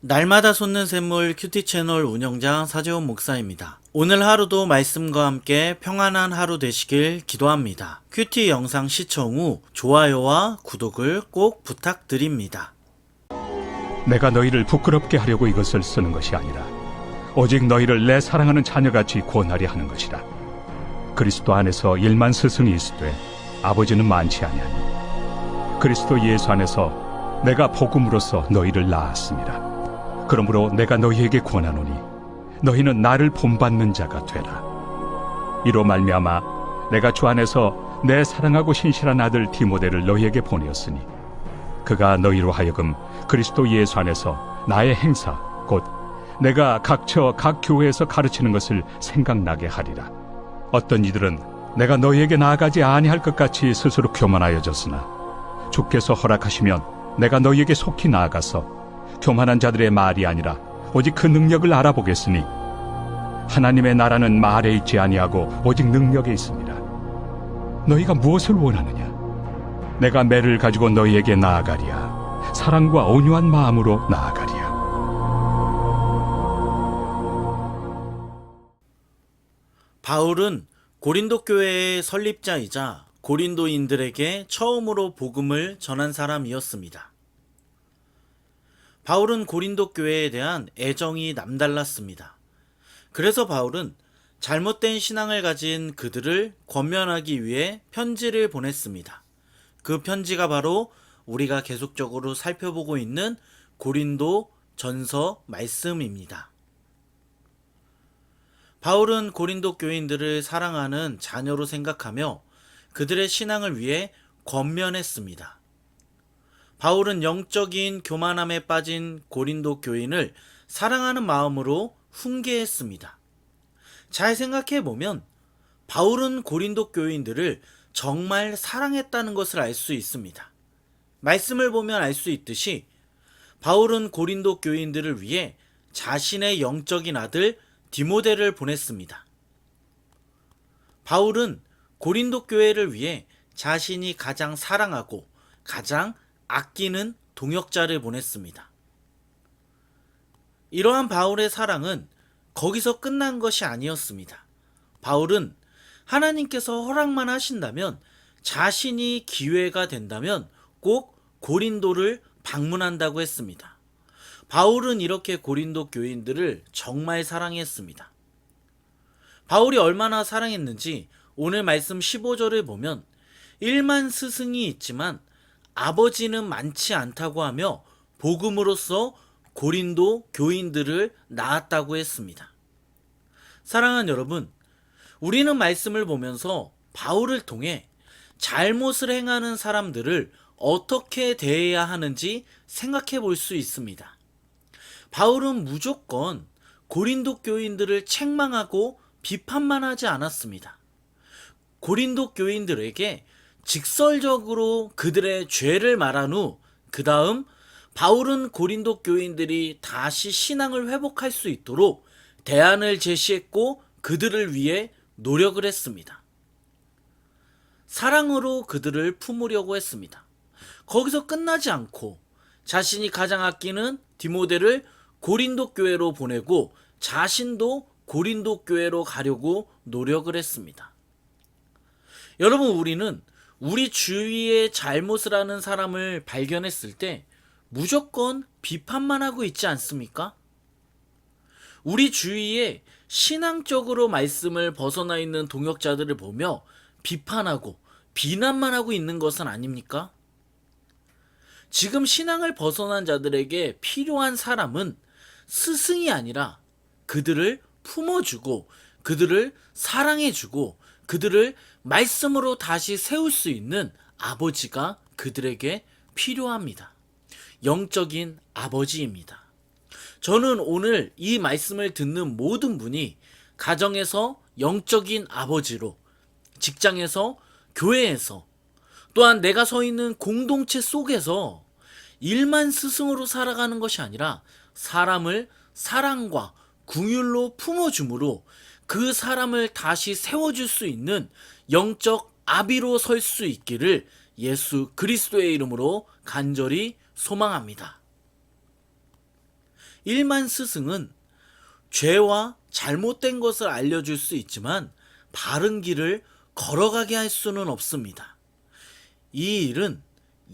날마다 솟는 샘물 큐티 채널 운영자 사재원 목사입니다. 오늘 하루도 말씀과 함께 평안한 하루 되시길 기도합니다. 큐티 영상 시청 후 좋아요와 구독을 꼭 부탁드립니다. 내가 너희를 부끄럽게 하려고 이것을 쓰는 것이 아니라 오직 너희를 내 사랑하는 자녀같이 구원하려 하는 것이라. 그리스도 안에서 일만 스승이 있으되 아버지는 많지 아니하니 그리스도 예수 안에서 내가 복음으로써 너희를 낳았습니다. 그러므로 내가 너희에게 권하노니 너희는 나를 본받는 자가 되라. 이로 말미암아 내가 주 안에서 내 사랑하고 신실한 아들 디모데를 너희에게 보내었으니 그가 너희로 하여금 그리스도 예수 안에서 나의 행사 곧 내가 각처 각 교회에서 가르치는 것을 생각나게 하리라. 어떤 이들은 내가 너희에게 나아가지 아니할 것 같이 스스로 교만하여졌으나 주께서 허락하시면 내가 너희에게 속히 나아가서 교만한 자들의 말이 아니라 오직 그 능력을 알아보겠으니 하나님의 나라는 말에 있지 아니하고 오직 능력에 있습니다. 너희가 무엇을 원하느냐? 내가 매를 가지고 너희에게 나아가리야. 사랑과 온유한 마음으로 나아가리야. 바울은 고린도 교회의 설립자이자 고린도인들에게 처음으로 복음을 전한 사람이었습니다. 바울은 고린도 교회에 대한 애정이 남달랐습니다. 그래서 바울은 잘못된 신앙을 가진 그들을 권면하기 위해 편지를 보냈습니다. 그 편지가 바로 우리가 계속적으로 살펴보고 있는 고린도 전서 말씀입니다. 바울은 고린도 교인들을 사랑하는 자녀로 생각하며 그들의 신앙을 위해 권면했습니다. 바울은 영적인 교만함에 빠진 고린도 교인을 사랑하는 마음으로 훈계했습니다. 잘 생각해보면 바울은 고린도 교인들을 정말 사랑했다는 것을 알 수 있습니다. 말씀을 보면 알 수 있듯이 바울은 고린도 교인들을 위해 자신의 영적인 아들 디모데를 보냈습니다. 바울은 고린도 교회를 위해 자신이 가장 사랑하고 가장 아끼는 동역자를 보냈습니다. 이러한 바울의 사랑은 거기서 끝난 것이 아니었습니다. 바울은 하나님께서 허락만 하신다면 자신이 기회가 된다면 꼭 고린도를 방문한다고 했습니다. 바울은 이렇게 고린도 교인들을 정말 사랑했습니다. 바울이 얼마나 사랑했는지 오늘 말씀 15절을 보면 1만 스승이 있지만 아버지는 많지 않다고 하며 복음으로써 고린도 교인들을 낳았다고 했습니다. 사랑하는 여러분, 우리는 말씀을 보면서 바울을 통해 잘못을 행하는 사람들을 어떻게 대해야 하는지 생각해 볼 수 있습니다. 바울은 무조건 고린도 교인들을 책망하고 비판만 하지 않았습니다. 고린도 교인들에게 직설적으로 그들의 죄를 말한 후 그 다음 바울은 고린도 교인들이 다시 신앙을 회복할 수 있도록 대안을 제시했고 그들을 위해 노력을 했습니다. 사랑으로 그들을 품으려고 했습니다. 거기서 끝나지 않고 자신이 가장 아끼는 디모데를 고린도 교회로 보내고 자신도 고린도 교회로 가려고 노력을 했습니다. 여러분, 우리는 우리 주위에 잘못을 하는 사람을 발견했을 때 무조건 비판만 하고 있지 않습니까? 우리 주위에 신앙적으로 말씀을 벗어나 있는 동역자들을 보며 비판하고 비난만 하고 있는 것은 아닙니까? 지금 신앙을 벗어난 자들에게 필요한 사람은 스승이 아니라 그들을 품어주고 그들을 사랑해주고 그들을 말씀으로 다시 세울 수 있는 아버지가 그들에게 필요합니다. 영적인 아버지입니다. 저는 오늘 이 말씀을 듣는 모든 분이 가정에서 영적인 아버지로, 직장에서, 교회에서, 또한 내가 서 있는 공동체 속에서 일만 스승으로 살아가는 것이 아니라 사람을 사랑과 긍휼로 품어줌으로 그 사람을 다시 세워줄 수 있는 영적 아비로 설 수 있기를 예수 그리스도의 이름으로 간절히 소망합니다. 일만 스승은 죄와 잘못된 것을 알려줄 수 있지만 바른 길을 걸어가게 할 수는 없습니다. 이 일은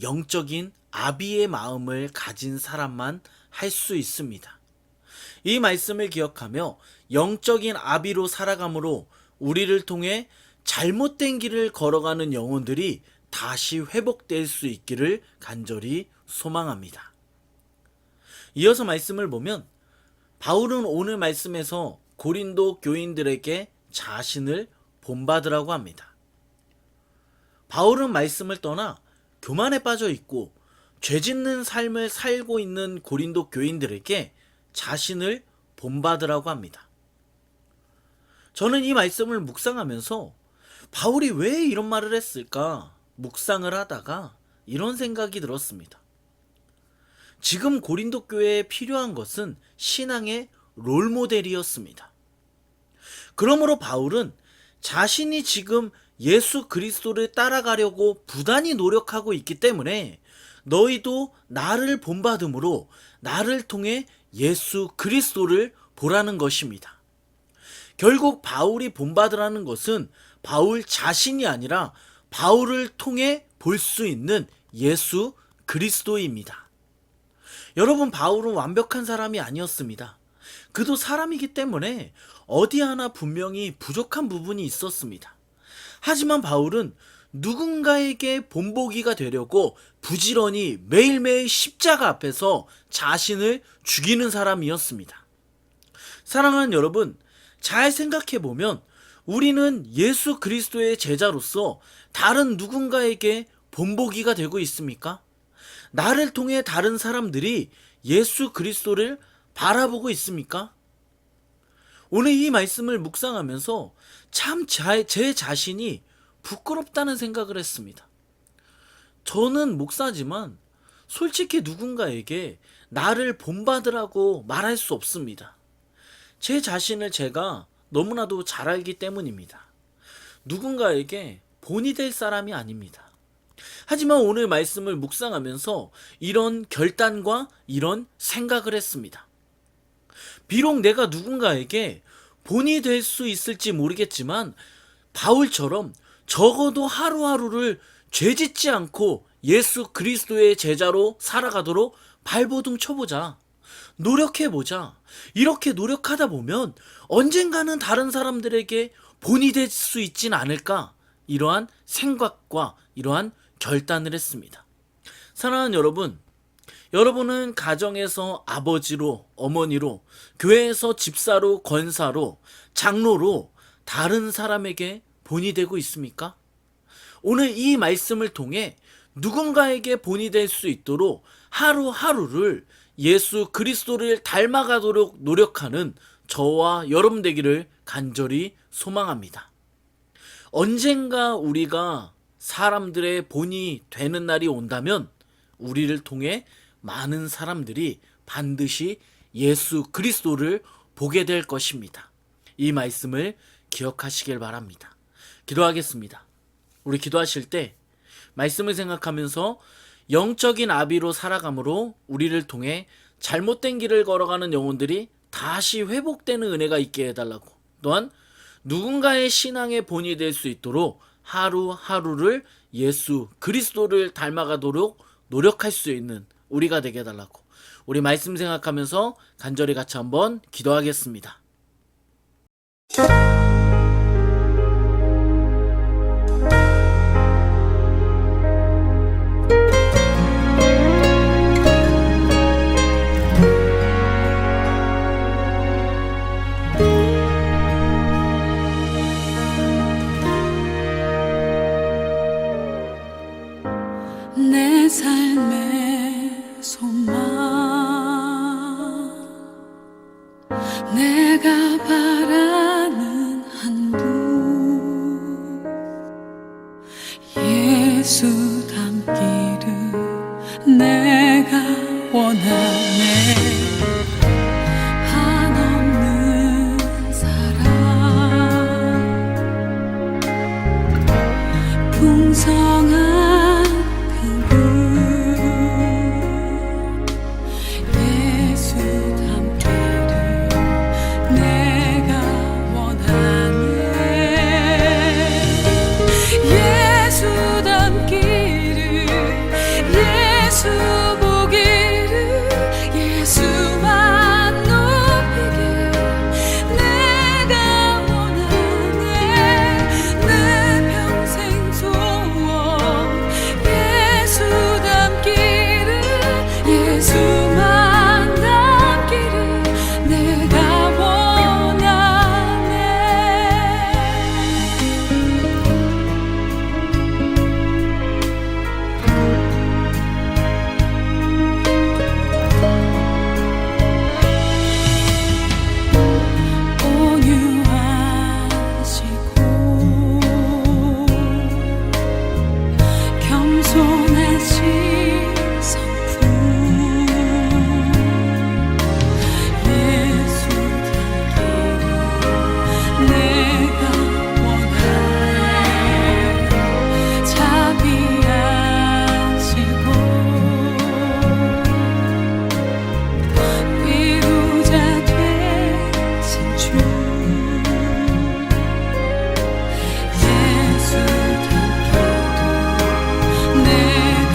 영적인 아비의 마음을 가진 사람만 할 수 있습니다. 이 말씀을 기억하며 영적인 아비로 살아감으로 우리를 통해 잘못된 길을 걸어가는 영혼들이 다시 회복될 수 있기를 간절히 소망합니다. 이어서 말씀을 보면 바울은 오늘 말씀에서 고린도 교인들에게 자신을 본받으라고 합니다. 바울은 말씀을 떠나 교만에 빠져 있고 죄 짓는 삶을 살고 있는 고린도 교인들에게 자신을 본받으라고 합니다. 저는 이 말씀을 묵상하면서 바울이 왜 이런 말을 했을까 묵상을 하다가 이런 생각이 들었습니다. 지금 고린도 교회에 필요한 것은 신앙의 롤모델이었습니다. 그러므로 바울은 자신이 지금 예수 그리스도를 따라가려고 부단히 노력하고 있기 때문에 너희도 나를 본받음으로 나를 통해 예수 그리스도를 보라는 것입니다. 결국 바울이 본받으라는 것은 바울 자신이 아니라 바울을 통해 볼 수 있는 예수 그리스도입니다. 여러분, 바울은 완벽한 사람이 아니었습니다. 그도 사람이기 때문에 어디 하나 분명히 부족한 부분이 있었습니다. 하지만 바울은 누군가에게 본보기가 되려고 부지런히 매일매일 십자가 앞에서 자신을 죽이는 사람이었습니다. 사랑하는 여러분, 잘 생각해보면 우리는 예수 그리스도의 제자로서 다른 누군가에게 본보기가 되고 있습니까? 나를 통해 다른 사람들이 예수 그리스도를 바라보고 있습니까? 오늘 이 말씀을 묵상하면서 참 제 자신이 부끄럽다는 생각을 했습니다. 저는 목사지만 솔직히 누군가에게 나를 본받으라고 말할 수 없습니다. 제 자신을 제가 너무나도 잘 알기 때문입니다. 누군가에게 본이 될 사람이 아닙니다. 하지만 오늘 말씀을 묵상하면서 이런 결단과 이런 생각을 했습니다. 비록 내가 누군가에게 본이 될 수 있을지 모르겠지만 바울처럼 적어도 하루하루를 죄짓지 않고 예수 그리스도의 제자로 살아가도록 발버둥 쳐보자. 노력해보자. 이렇게 노력하다 보면 언젠가는 다른 사람들에게 본이 될 수 있진 않을까? 이러한 생각과 이러한 결단을 했습니다. 사랑하는 여러분, 여러분은 가정에서 아버지로, 어머니로, 교회에서 집사로, 권사로, 장로로 다른 사람에게 본이 되고 있습니까? 오늘 이 말씀을 통해 누군가에게 본이 될 수 있도록 하루하루를 예수 그리스도를 닮아가도록 노력하는 저와 여러분 되기를 간절히 소망합니다. 언젠가 우리가 사람들의 본이 되는 날이 온다면 우리를 통해 많은 사람들이 반드시 예수 그리스도를 보게 될 것입니다. 이 말씀을 기억하시길 바랍니다. 기도하겠습니다. 우리 기도하실 때 말씀을 생각하면서 영적인 아비로 살아감으로 우리를 통해 잘못된 길을 걸어가는 영혼들이 다시 회복되는 은혜가 있게 해달라고, 또한 누군가의 신앙의 본이 될 수 있도록 하루하루를 예수 그리스도를 닮아가도록 노력할 수 있는 우리가 되게 해달라고, 우리 말씀 생각하면서 간절히 같이 한번 기도하겠습니다. 내 삶의 소망, 내가 바라는 예수만 높이길 내가 원하네. 내 평생 소원 예수 닮기를, 예수만 닮기를 내가 원하네. 온유하시고 겸손하신 성품 예수 닮기를 내가 원하네. 자비하시고 위로자 되신 주 예수 닮기를 내가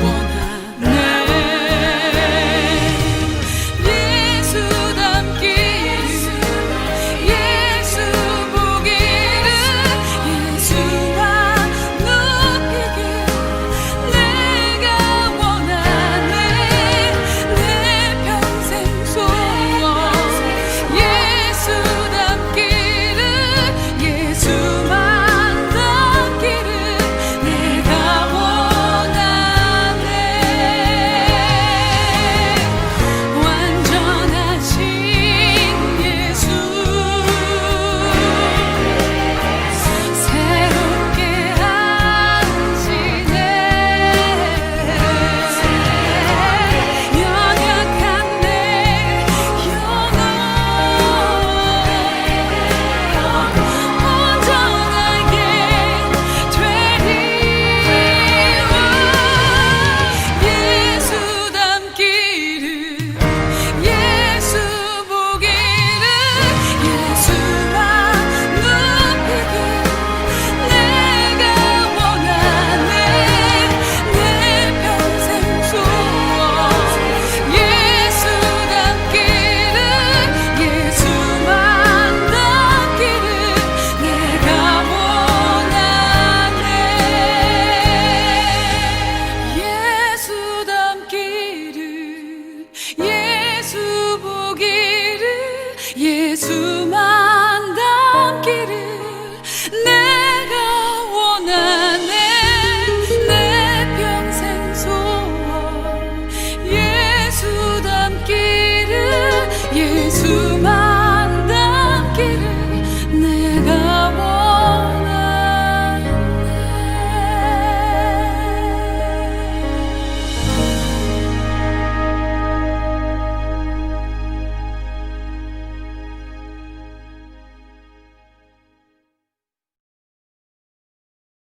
원하네. 예수 닮기를, 예수 보기를, 예수만 높이길 내가 원하네. 내 평생 소원 예수 닮기를, 예수만 닮기를 내가 원하네. 완전하신 예수 새롭게 하시네. 연약한 내 영혼 온전하게 되리와. 예수 닮기를, 예수 보기를, 예수만 높이길 내가 원하네. 내 평생 소원 예수 닮기를, 예수만 닮기를 내가 원하네. 예수 닮기를, 예수 보기를, 예수만